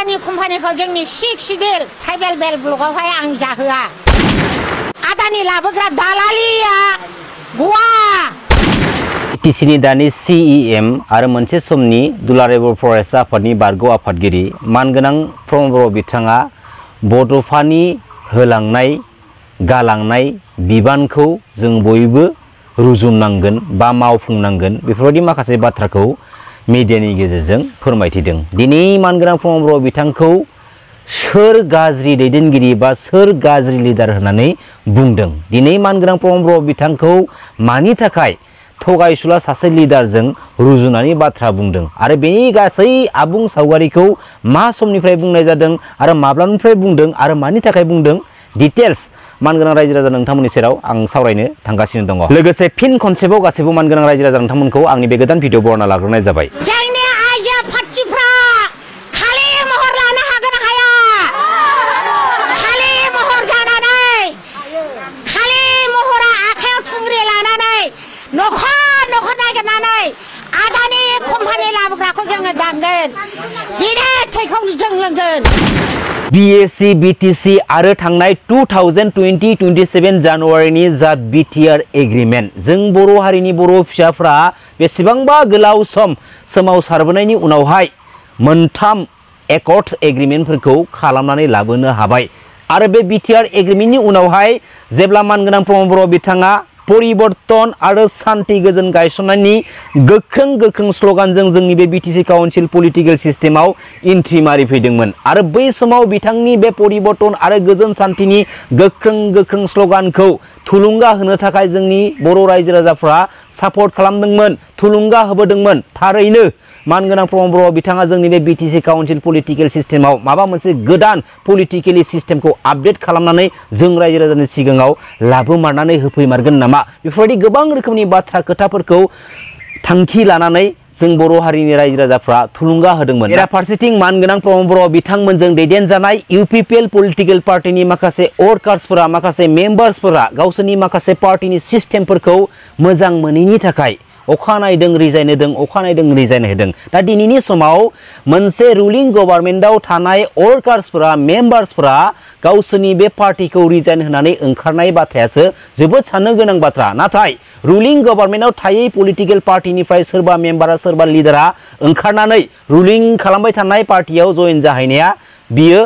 आदानि कम्पानिखौ जोंनि 6 सिडिल ट्राइबेल बेल्ट ब्लकआवहाय आं जाहोआ आदानि लाबोग्रा दालालिया गवा टिसिनि दानि CEM आरो मोनसे समनि दुलाराय बर' फरायसा आफादनि बारग' आफादगिरि मानगोनां प्रमद बर' बिथाङा बड'फानि होलांनाय गालांनाय बिबानखौ जों बयबो रुजुननांगोन बा मावफुंनांगोन बेफोरबायदि माखासे बाथ्राखौ मिडियानि गेजेरजों फोरमायथिदों। दिनै मानगोनां प्रमद बर' बिथांखौ सोर गाज्रि दैदेनगिरि बा सोर गाज्रि लिडार होननानै बुंदों। दिनै मानगोनां प्रमद बर' बिथांखौ मानि थाखाय थगायसुला सासे लिडारजों रुजुनानै बाथ्रा बुंदों आरो बेनि गासै आबुं सावगारिखौ मा समनिफ्राय बुंनाय जादों आरो माब्लानिफ्राय बुंदों आरो मानि थाखाय बुंदों डिटेल्स मानगोनां रायजो राजा नोंथांमोननि सेराव आं सावरायनो थांगासिनो दङ। लोगोसे फिन खनसेबाव गासैबो मानगोनां रायजो राजा नोंथांमोनखौ आंनि बे गोदान भिडिअ बरना लाग्रोनाय जाबाय। जोंनि आइजो पार्टिफ्रा खालि महर लानो हागोन हाया खालि महर जानानै खालि महरा आखायाव थुंग्रि लानानै नखर नखर नागिरनानै आदानि कम्पानि लाबोग्राखौ जोङो दामगोन बिनि थैखौ जों लोंगोन। BSc BTC आरो थांनाय 2020-27 जानुवारिनि जा BTR एग्रीमेंट जों बर' हारिनि बर' फिसाफ्रा बेसेबांबा गोलाव सम सोमावसारबोनायनि उनावहाय मोनथाम एकर्ड एग्रीमेंटफोरखौ खालामनानै लाबोनो हाबाय आरो बे BTR एग्रीमेंटनि उनावहाय जेब्ला मानगोनां प्रमद बर' बिथाङा परिबर्तन आरो शान्ति गोजोन गायसननायनि गोख्रों स्लगानजों जोंनि बे BTC काउन्सिल पलिटिकल सिस्टेमाव एन्ट्रि मारिफैदोंमोन आरो बै समाव बिथांनि बे परिबर्तन आरो गोजोन शान्तिनि गोख्रों स्लगानखौ थुलुंगा होनो थाखाय जोंनि बर' रायजो राजाफ्रा सापर्ट खालामदोंमोन थुलुंगा होबोदोंमोन। थारैनो मानगोनां प्रमद बर' बिथाङा जोंनि बे BTC काउन्सिल पलिटिकल सिस्टेमाव माबा मोनसे गोदान पलिटिकेलि सिस्टेमखौ आपडेट खालामनानै जों रायजो राजानि सिगाङाव लाबोमारनानै होफैमारगोन नामा बेफोरबायदि गोबां रोखोमनि बाथ्रा खोथाफोरखौ थांखि लानानै जों बर' हारिनि रायजो राजाफ्रा थुलुंगा होदोंमोन। फारसेथिं मानगोनां प्रमद बर' बिथांमोनजों दैदेनजानाय UPPL पलिटिकल पार्टीनि माखासे वर्कार्सफोरा माखासे मेम्बार्सफोरा गावसोरनि माखासे पार्टीनि सिस्टेमफोरखौ मोजां मोनैनि थाखाय अखा नायदों रिजाइन होदों अखा नायदों रिजाइन होदों। दा दिनैनि समाव मोनसे रुलिं गभर्नमेन्टआव थानाय वर्कार्सफोरा मेम्बार्सफोरा गावसोरनि बे पार्टीखौ रिजाइन होनानै ओंखारनाय बाथ्रायासो जोबोद साननो गोनां बाथ्रा। नाथाय रुलिं गभर्नमेन्टआव थायै पलिटिकल पार्टीनिफ्राय सोरबा मेम्बारा सोरबा लिडारा ओंखारनानै रुलिं खालामबाय थानाय पार्टीयाव जइन जाहैनाया बियो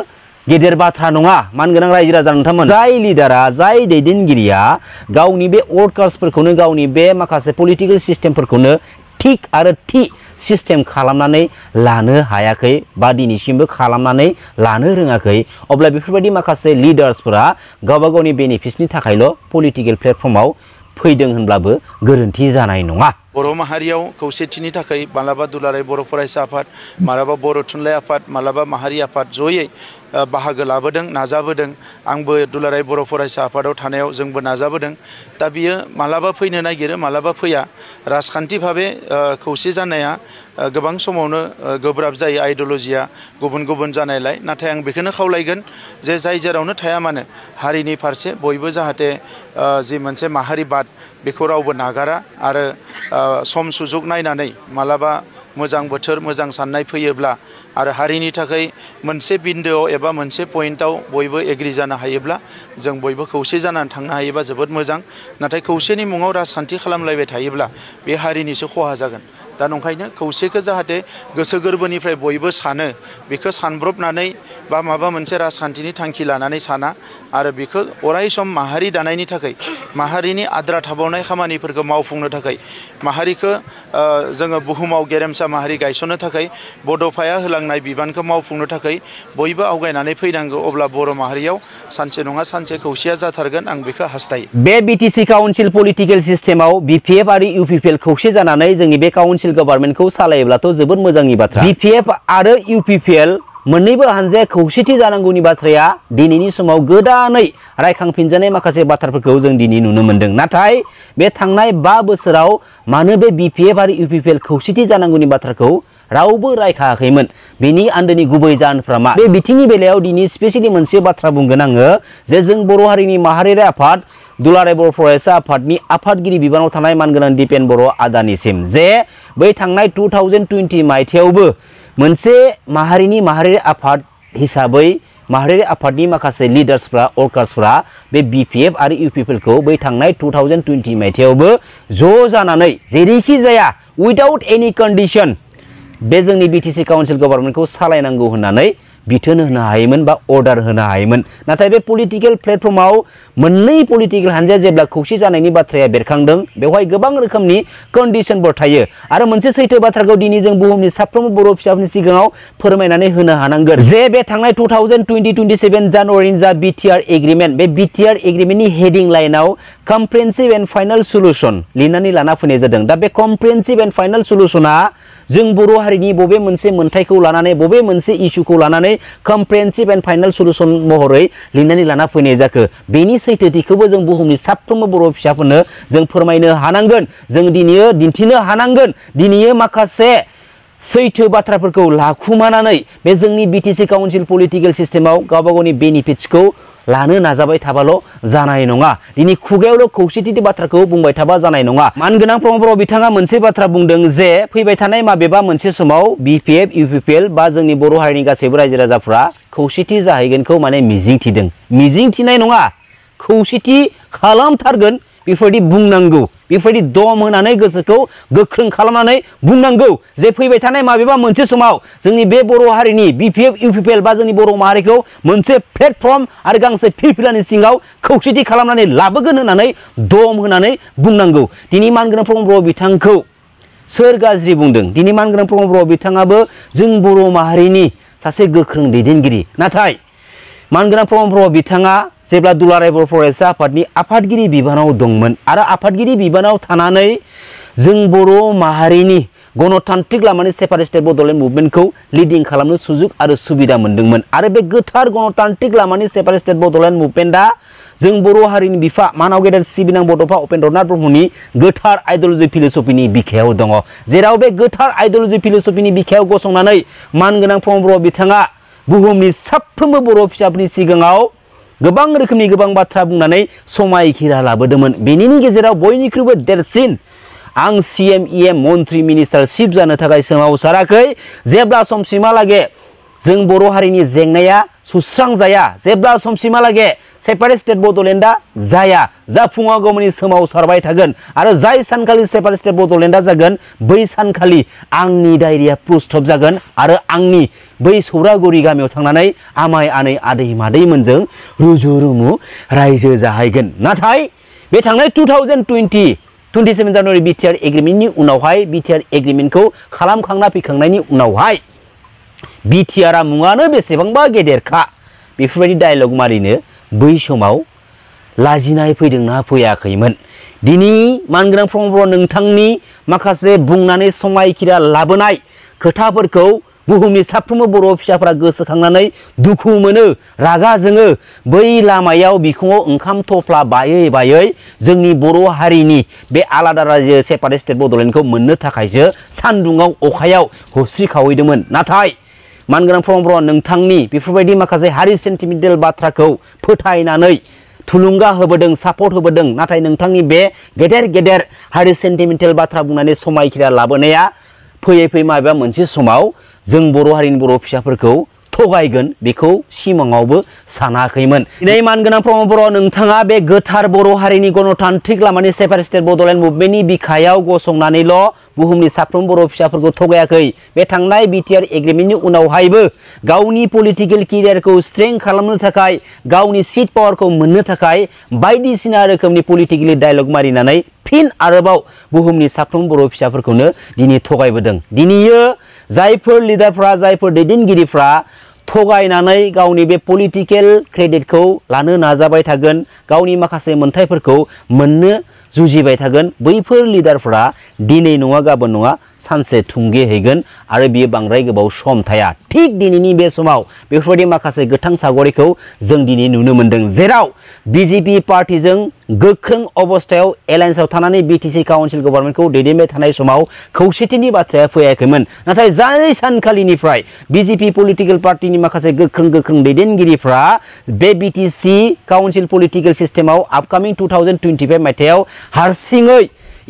गेदेर बाथ्रा नङा। मानगोनां रायजो राजा नोंथांमोन जाय लिडारा जाय दैदेनगिरिया गावनि बे वर्कार्सफोरखौनो गावनि बे माखासे पलिटिकल सिस्टेमफोरखौनो थिक आरो थि सिस्टेम खालामनानै लानो हायाखै बा दिनैसिमबो खालामनानै लानो रोङाखै अब्ला बेफोरबायदि माखासे लिडार्सफोरा गावबा गावनि बेनिफिट्सनि थाखायल' पलिटिकल प्लेटफर्माव फैदों होनब्लाबो गोरोन्थि जानाय नङा। बर' माहारियाव खौसेथिनि थाखाय मालाबा दुलाराय बर' फरायसा आफाद मालाबा बर' थुनलाइ आफाद मालाबा माहारि आफाद जयै बाहागो लाबोदों नाजाबोदों। आंबो दुलाराय बर' फरायसा आफादाव थानायाव जोंबो नाजाबोदों। दा बियो मालाबा फैनो नागिरो मालाबा फैया। राजखान्थि भाबे खौसे जानाया गोबां समावनो गोब्राब जायो आइडिय'लजिया गुबुन गुबुन जानायलाय। नाथाय आं बेखौनो खावलायगोन जे जाय जेरावनो थाया मानो हारिनि फारसे बयबो जाहाथे जि मोनसे माहारिबाद बेखौ रावबो नागारा आरो सम सुजुग नायनानै मालाबा मोजां बोथोर मोजां साननाय फैयोब्ला आरो हारिनि थाखाय मोनसे बिन्दोआव एबा मोनसे पइन्टआव बयबो एग्रि जानो हायोब्ला जों बयबो खौसे जानानै थांनो हायोबा जोबोद मोजां। नाथाय खौसेनि मुङाव राजखान्थि खालामलायबाय थायोब्ला बे हारिनिसो खहा जागोन। दा नंखायनो खौसेखौ जाहाथे गोसो गोरबोनिफ्राय बयबो सानो बेखौ सानब्रबनानै बा माबा मोनसे राजखान्थिनि थांखि लानानै साना आरो बेखौ अराय सम माहारि दानायनि थाखाय माहारिनि आद्रा थाबावनाय खामानिफोरखौ मावफुंनो थाखाय माहारिखौ जोङो बुहुमाव गेरेमसा माहारि गायसननो थाखाय बड'फाया होलांनाय बिबानखौ मावफुंनो थाखाय बयबो आवगायनानै फैनांगौ। अब्ला बर' माहारियाव सानसे नङा सानसे खौसेया जाथारगोन आं बेखौ हास्थायो। बे BTC काउन्सिल पलिटिकल सिस्टेमाव BPF आरो UPPL खौसे जानानै जोंनि बे काउन्सिल गभर्नमेन्टखौ सालायोब्लाथ' जोबोद मोजांनि बाथ्रा। BPF आरो UPPL मोननैबो हानजाया खौसेथि जानांगौनि बाथ्राया दिनैनि समाव गोदानै रायखांफिनजानाय माखासे बाथ्राफोरखौ जों दिनै नुनो मोन्दों। नाथाय बे थांनाय 5 बोसोराव मानो बे BPF आरो UPPL खौसेथि जानांगौनि बाथ्राखौ रावबो रायखाङाखैमोन बेनि आन्दोनि गुबै जाहोनफ्रा मा? बे बिथिंनि बेलायाव दिनै स्पेसियली मोनसे बाथ्रा बुंगोन आङो जे जों बर' हारिनि माहारियारि आफाद दुलाराय बर' फरायसा आफादनि आफादगिरि बिबानाव थानाय मानगोनां दिपेन बर' आदानिसिम जे बै थांनाय 2020 मायथाइयावबो मोनसे माहारियारि आफाद हिसाबै माहारियारि आफादनि माखासे लिडार्सफ्रा वर्कार्सफ्रा बे BPF आरो UPPL खौ बै थांनाय 2020 मायथाइयावबो ज' जानानै जेरैखि जाया उइदाउट एनी कन्डिशन बे जोंनि BTC काउन्सिल गभर्नमेन्टखौ सालायनांगौ होननानै बिथोन होनो हायोमोन बा अर्डार होनो हायोमोन। नाथाय बे पलिटिकल प्लेटफर्माव मोननै पलिटिकल हान्जाया जेब्ला खौसे जानायनि बाथ्राया बेरखांदों बेवहाय गोबां रोखोमनि कन्डिशनफोर थायो आरो मोनसे सैथो बाथ्राखौ दिनै जों बुहुमनि साफ्रोमबो बर' फिसाफोरनि सिगाङाव फोरमायनानै होनो हानांगोन जे बे थांनाय 2020-27 जानुवारिनि जा BTR एग्रिमेन्ट बे BTR एग्रिमेन्टनि हेडिं लाइनाव कम्प्रिहेन्सिभ एन्ड फाइनाल सल्युशन लिरनानै लाना फैनाय जादों। दा बे कम्प्रिहेन्सिभ एन्ड फाइनाल सल्युशना जों बर' हारिनि बबे मोनसे मोनथायखौ लानानै बबे मोनसे इस्युखौ लानानै कम्प्रिहेन्सिभ एन्ड फाइनाल सल्युशन महरै लिरनानै लाना फैनाय जाखो बेनि सैथोथिखौबो जों बुहुमनि साफ्रोमबो बर' फिसाफोरनो जों फोरमायनो हानांगोन, जों दिनै दिन्थिनो हानांगोन। दिनै माखासे सैथो बाथ्राफोरखौ लाखुमानानै बे जोंनि BTC काउन्सिल पलिटिकल सिस्टेमाव गावबा गावनि बेनिफिट्सखौ लानो नाजाबाय थाबाल' जानाय नङा। दिनै खुगायावल' खौसेथिनि बाथ्राखौ बुंबाय थाबा जानाय नङा। मानगोनां प्रमद बर' बिथाङा मोनसे बाथ्रा बुंदों जे फैबाय थानाय माबेबा मोनसे समाव BPF UPPL बा जोंनि बर' हारिनि गासैबो रायजो राजाफ्रा खौसेथि जाहैगोनखौ माने मिजिंथिदों। मिजिंथिनाय नङा, खौसेथि खालामथारगोन बेफोरबायदि बुंनांगौ, बेफोरबायदि दम होनानै गोसोखौ गोख्रों खालामनानै बुंनांगौ जे फैबाय थानाय माबेबा मोनसे समाव जोंनि बे बर' हारिनि BPF UPPL बा जोंनि बर' माहारिखौ मोनसे प्लेटफर्म आरो गांसे फिरफिलानि सिङाव खौसेथि खालामनानै लाबोगोन होननानै दम होनानै बुंनांगौ। दिनै मानगोनां प्रमद बर' बिथांखौ सोर गाज्रि बुंदों? दिनै मानगोनां प्रमद बर' बिथाङाबो जों बर' माहारिनि सासे गोख्रों दैदेनगिरि। नाथाय मानगोनां प्रमद बर' बिथाङा जेब्ला दुलाराय बर' फरायसा आफादनि आफादगिरि बिबानाव दंमोन आरो आफादगिरि बिबानाव थानानै जों बर' माहारिनि गणतान्त्रिक लामानि सेपारेट स्टेट बड'लेण्ड मुभमेन्टखौ लिडिं खालामनो सुजुग आरो सुबिदा मोनदोंमोन आरो बे गोथार गणतान्त्रिक लामानि सेपारेट स्टेट बड'लेण्ड मुभमेन्टआ जों बर' हारिनि बिफा मानाव गेदेर सिबिनां बड'फा उपेन्द्रनाथ ब्रह्मनि गोथार आइडिय'लजि फिलसफिनि बिखायाव दङ। जेराव बे गोथार आइडिय'लजि फिलसफिनि बिखायाव गसंनानै मानगोनां प्रमद बर' बिथाङा बुहुमनि साफ्रोमबो बर' फिसाफोरनि सिगाङाव गोबां रोखोमनि गोबां बाथ्रा बुंनानै समायखिरा लाबोदोंमोन। बेनिनि गेजेराव बयनिख्रुइबो देरसिन आं CM मन्त्रि मिनिस्टारशिप जानो थाखाय सोमावसाराखै जेब्ला समसिमहालागै जों बर' हारिनि जेंनाया सुस्रांजाया, जेब्ला समसिमहालागै सेपारेट स्टेट बड'लेण्डआ जाया, जाफुङागौमानि सोमावसारबाय थागोन आरो जाय सानखालि सेपारेट स्टेट बड'लेण्डआ जागोन बै सानखालि आंनि डायरिया प्रुस्थप जागोन आरो आंनि बै सौरागुरि गामियाव थांनानै आमाय आनै आदै मादैमोनजों रुजु रुमु रायजो जाहैगोन। नाथाय बे थांनाय 2027 जानुवारि BTR एग्रिमेन्टनि उनावहाय BTR एग्रिमेन्टखौ खालामखांना फैखांनायनि उनावहाय BTR मुङानो बेसेबांबा गेदेरखा बेफोरबायदि डायलग मारिनो बै समाव लाजिनाय फैदोंना फैयाखैमोन? दिनै मानगोनां प्रमद बर' नोंथांनि माखासे बुंनानै समायखिरा लाबोनाय खोथाफोरखौ बुहुमनि साफ्रोमबो बर' फिसाफोरा गोसोखांनानै दुखु मोनो, रागा जोङो। बै लामायाव बिखुङाव ओंखाम थफ्ला बायै बायै जोंनि बर' हारिनि बे आलादा रायजो सेपारेट स्टेट बड'लेण्डखौ मोननो थाखायसो सान्दुङाव अखायाव हस्रि खावहैदोंमोन। नाथाय मानगोनां प्रमद बर' नोंथांनि बेफोरबायदि माखासे हारि सेन्टिमेन्टेल बाथ्राखौ फोथायनानै थुलुंगा होबोदों, सापर्ट होबोदों। नाथाय नोंथांनि बे गेदेर गेदेर हारि सेन्टिमेन्टेल बाथ्रा बुंनानै समायखिरा लाबोनाया फैयै फैयै माबेबा मोनसे समाव जों बर' हारिनि बर' फिसाफोरखौ थगायगोन बेखौ सिमाङावबो सानाखैमोन। दिनै मानगोनां प्रमद बर' नोंथाङा बे गोथार बर' हारिनि गणतान्त्रिक लामानि सेपारेट स्टेट बड'लेण्ड मुभमेन्टनि बिखायाव गसंनानैल' बुहुमनि साफ्रोम बर' फिसाफोरखौ थगायाखै। बे थांनाय BTR एग्रिमेन्टनि उनावहायबो गावनि पलिटिकेल केरियारखौ स्ट्रेंथ खालामनो थाखाय, गावनि सिट पावारखौ मोननो थाखाय बायदिसिना रोखोमनि पलिटिकेलि डायलग मारिनानै फिन आरोबाव बुहुमनि साफ्रोम बर' फिसाफोरखौनो दिनै थगायबोदों। दिनैयो जायफोर लिडारफ्रा, जायफोर दैदेनगिरिफ्रा थगायनानै गावनि बे पलिटिकेल क्रेडिटखौ लानो नाजाबाय थागोन, गावनि माखासे मोनथायफोरखौ मोननो जुजिबाय थागोन, बैफोर लिडारफ्रा दिनै नङा गाबोन नङा सानसे थुंगेहैगोन आरो बियो बांद्राय गोबाव सम थाया। थिग दिनैनि बे समाव बेफोरबायदि माखासे गोथां सावगारिखौ जों दिनै नुनो मोनदों जेराव बीजेपी पार्टीजों गोख्रों अवस्थायाव एलायन्सआव थानानै बीटीसी काउन्सिल गभर्नमेन्टखौ दैदेनबाय थानाय समाव खौसेथिनि बाथ्राया फैयाखैमोन नाथाय जाय सानखालिनिफ्राय बीजेपी पलिटिकल पार्टीनि माखासे गोख्रों दैदेनगिरिफ्रा बे बीटीसी काउन्सिल पलिटिकल सिस्टेमाव आपकामिं 2025 मायथाइयाव हारसिङै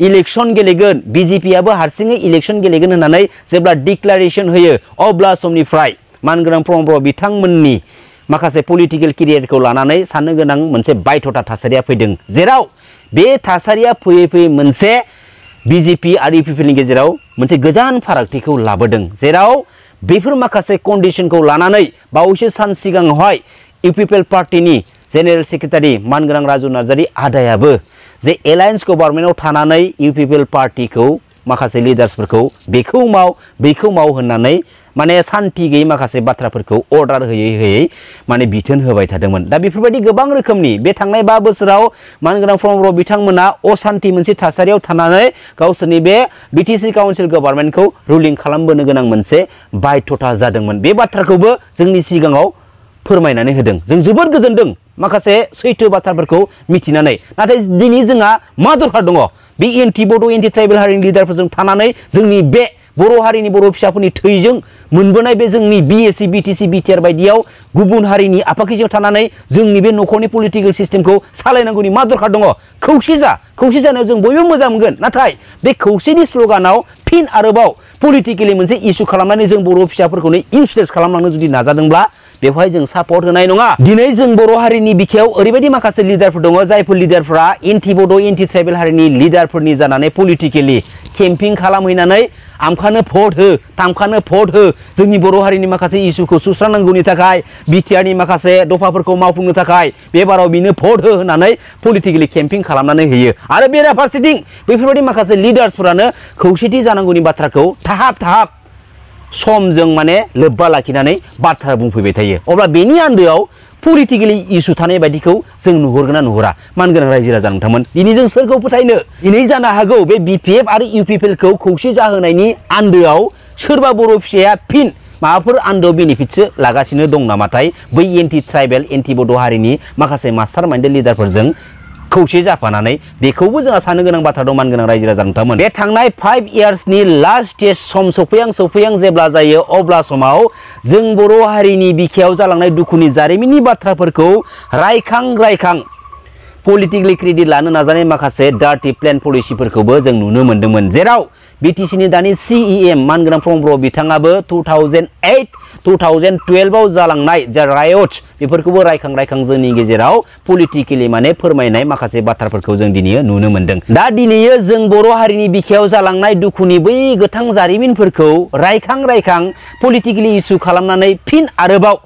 इलेक्शन गेलेगोन बीजेपीआबो हारसिङै इलेक्शन गेलेगोन होननानै जेब्ला डिक्लारेशन होयो अब्ला समनिफ्राय मानगोनां प्रमद बर' बिथांमोननि माखासे पलिटिकल केरियारखौ लानानै साननो गोनां मोनसे बायथ'था थासारिया फैदों जेराव बे थासारिया फैयै मोनसे बीजेपी आरो यूपीपीनि गेजेराव मोनसे गोजान फारागथिखौ लाबोदों जेराव बेफोर माखासे कन्डिशनखौ लानानै बावैसो सान सिगाङावहाय यूपीपी पार्टीनि जेनेरेल सेक्रेटारि मानगोनां राजु नार्जारी आदायाबो जे एलायन्स गभर्नमेन्टआव थानानै यूपीपी पार्टीखौ माखासे लिडार्सफोरखौ बेखौ माव होननानै माने सान्थि गैयै माखासे बाथ्राफोरखौ अर्डार होयै माने बिथोन होबाय थादोंमोन दा बेफोरबायदि गोबां रोखोमनि बे थांनाय 5 बोसोराव मानगोनां प्रमद बर' बिथांमोना अशान्ति मोनसे थासारियाव थानानै गावसोरनि बे बीटीसी काउन्सिल गभर्नमेन्टखौ रुलिं खालामबोनो गोनां मोनसे बायथ'था जादोंमोन बे बाथ्राखौबो जोंनि सिगाङाव फोरमायनानै होदों जों जोबोद गोजोनदों माखासे सैथो बाथ्राफोरखौ मिथिनानै नाथाय दिनै जोंहा मा दरखार दङ बे एन्टि बड' एन्टि ट्राइबेल हारिनि लिडारफोरजों थानानै जोंनि बे बर' हारिनि बर' फिसाफोरनि थैजों मोनबोनाय बे जोंनि बीएससी बीटीसी बीटीआर बायदियाव गुबुन हारिनि आफाखिजों थानानै जोंनि बे न'खरनि पलिटिकल सिस्टेमखौ सालायनांगौनि मा दरखार दङ खौसे जानायाव जों बयबो मोजां मोनगोन नाथाय बे खौसेनि स्ल'गानाव फिन आरोबाव पलिटिकेलि मोनसे इस्यु खालामनानै जों बर' फिसाफोरखौनो इउसलेस खालामलांनो जुदि नाजादोंब्ला बेवहाय जों सापर्ट होनाय नङा दिनै जों बर' हारिनि बिखायाव ओरैबायदि माखासे लिडारफोर दङ जायफोर लिडारफोरा एन्टि बड' एन्टि ट्राइबेल हारिनि लिडारफोरनि जानानै पलिटिकेलि केम्पिं खालामहैनानै आमखानो भट हो तामखानो भट हो जोंनि बर' हारिनि माखासे इस्युखौ सुस्रांनांगौनि थाखाय बिटिआरनि माखासे दफाफोरखौ मावफुंनो थाखाय बे बाराव बिनो भट हो होननानै पलिटिकेलि केम्पिं खालामनानै होयो आरो बेराफारसेथिं बेफोरबायदि माखासे लिडार्सफोरानो खौसेथि जानांगौनि बाथ्राखौ थाहाब समजों माने लोब्बा लाखिनानै बाथ्रा बुंफैबाय थायो अब्ला बेनि आन्दोआव पलिटिकेलि इस्यु थानाय बायदिखौ जों नुहुरगोना नुहुरा मानगोनां रायजो राजा नोंथांमोन दिनै जों सोरखौ फोथायनो दिनै जानो हागौ बे बीपीएफ आरो यूपीपीखौ खौसे जाहोनायनि आन्दोआव सोरबा बर' फिसाया फिन माबाफोर आन्दोआव बेनिफिटसो लागासिनो दं नामाथाय बै एन्टि ट्राइबेल एन्टि बड' हारिनि माखासे मास्टार माइन्डेड लिडारफोरजों खौसे जाफानानै बेखौबो जोंहा साननो गोनां बाथ्रा दं मानगोनां रायजो राजा नोंथांमोन बे थांनाय 5 इयार्सनि लास्ट स्टेज सम सफैहां जेब्ला जायो अब्ला समाव जों बर' हारिनि बिखायाव जालांनाय दुखुनि जारिमिननि बाथ्राफोरखौ रायखां पलिटिकली क्रेडिट लानो नाजानाय माखासे डार्टी प्लेन पलिसिफोरखौबो जों नुनो मोन्दोंमोन जेराव बीटीसीनि दानि सीईएम मानगोनां प्रमद बर' बिथाङाबो 2008-2012 आव जालांनाय जा रायट्स बेफोरखौबो रायखां जोंनि गेजेराव पलिटिकेलि माने फोरमायनाय माखासे बाथ्राफोरखौ जों दिनै नुनो मोन्दों दा दिनै जों बर' हारिनि बिखायाव जालांनाय दुखुनि बै गोथां जारिमिनफोरखौ रायखां पलिटिकेलि इस्यु खालामनानै फिन आरोबाव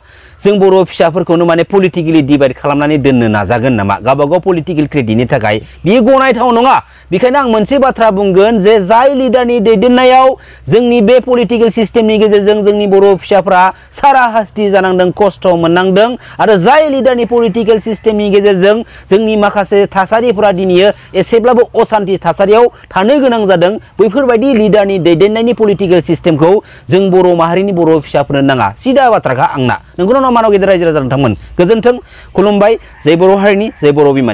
जों बर' फिसाफोरखौनो माने पलिटिकेलि डिभाइड खालामनानै दोननो नाजागोन नामा गावबागाव पलिटिकल क्रेडिटनि थाखाय बियो गनायथाव नङा बेखायनो आं मोनसे बाथ्रा बुंगोन जे जाय लिडारनि दैदेननायाव जोंनि बे पलिटिकल सिस्टेमनि गेजेरजों जोंनि बर' फिसाफ्रा सारा हास्ति जानांदों खस्थ' मोननांदों आरो जाय लिडारनि पलिटिकल सिस्टेमनि गेजेरजों जोंनि माखासे थासारिफोरा दिनै एसेब्लाबो अशान्ति थासारियाव थानो गोनां जादों बैफोरबायदि लिडारनि दैदेननायनि पलिटिकल सिस्टेमखौ जों बर' माहारिनि बर' फिसाफोरनो नाङा सिदा बाथ्राखा आंना नोंगौना मानव गेदेर रायजो राजा नोंथांमोन गोजोन्थों खुलुमबाय जय बर' हारिनि जय बर' बिमानि